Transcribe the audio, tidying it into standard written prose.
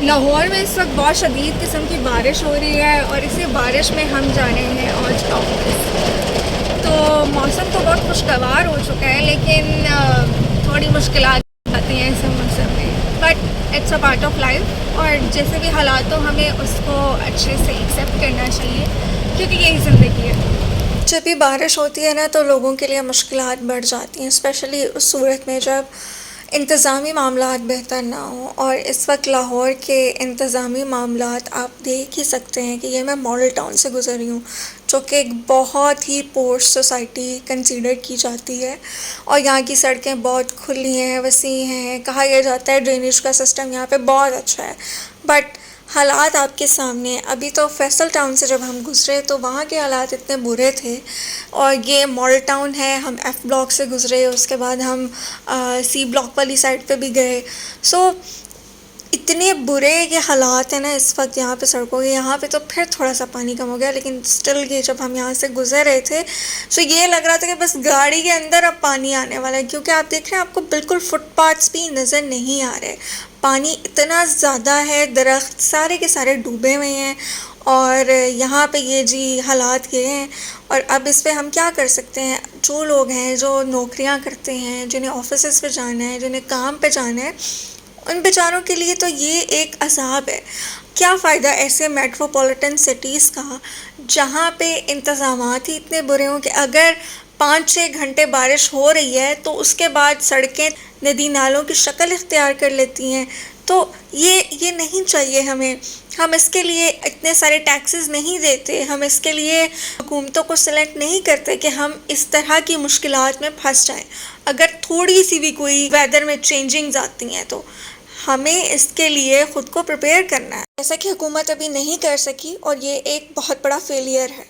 लाहौर में इस वक्त बहुत शदीद किस्म की बारिश हो रही है और इसी बारिश में हम जा रहे हैं आज ऑफिस। तो मौसम तो बहुत खुशगवार हो चुका है, लेकिन थोड़ी मुश्किलात आती हैं इस मौसम में, but it's a part of life और जैसे भी हालात हो हमें उसको अच्छे से एक्सेप्ट करना चाहिए, क्योंकि यही ज़िंदगी है। जब भी बारिश होती है ना तो लोगों के लिए मुश्किलात बढ़ जाती हैं, स्पेशली उस सूरत में जब इंतज़ामी मामलात बेहतर ना हो। और इस वक्त लाहौर के इंतज़ामी मामलात आप देख ही सकते हैं कि ये मैं मॉडल टाउन से गुज़र रही हूँ, जो कि एक बहुत ही पोश सोसाइटी कंसीडर की जाती है। और यहाँ की सड़कें बहुत खुली हैं, वसी हैं, कहा यह जाता है ड्रेनेज का सिस्टम यहाँ पे बहुत अच्छा है। बट हालात आपके सामने। अभी तो फैसल टाउन से जब हम गुज़रे तो वहाँ के हालात इतने बुरे थे, और ये मॉडल टाउन है, हम एफ़ ब्लॉक से गुज़रे, उसके बाद हम सी ब्लॉक वाली साइड पे भी गए। सो इतने बुरे ये हालात हैं ना इस वक्त यहाँ पे सड़कों के। यहाँ पे तो फिर थोड़ा सा पानी कम हो गया, लेकिन स्टिल ये जब हम यहाँ से गुज़र रहे थे तो ये लग रहा था कि बस गाड़ी के अंदर अब पानी आने वाला है, क्योंकि आप देख रहे हैं आपको बिल्कुल फुटपाथ्स भी नज़र नहीं आ रहे। पानी इतना ज़्यादा है, दरख्त सारे के सारे डूबे हुए हैं, और यहाँ पे ये जी हालात ये हैं। और अब इस पे हम क्या कर सकते हैं? जो लोग हैं जो नौकरियाँ करते हैं, जिन्हें ऑफिस पे जाना है, जिन्हें काम पे जाना है, उन बेचारों के लिए तो ये एक अज़ाब है। क्या फ़ायदा ऐसे मेट्रोपॉलिटन सिटीज़ का जहाँ पे इंतज़ामात ही इतने बुरे हों कि अगर 5-6 घंटे बारिश हो रही है तो उसके बाद सड़कें नदी नालों की शक्ल इख्तियार कर लेती हैं। तो ये नहीं चाहिए हमें। हम इसके लिए इतने सारे टैक्सेस नहीं देते, हम इसके लिए हुकूमतों को सेलेक्ट नहीं करते कि हम इस तरह की मुश्किलात में फंस जाएं। अगर थोड़ी सी भी कोई वेदर में चेंजिंग्स आती हैं तो हमें इसके लिए ख़ुद को प्रिपेयर करना है, जैसा कि हुकूमत अभी नहीं कर सकी, और ये एक बहुत बड़ा फेलियर है।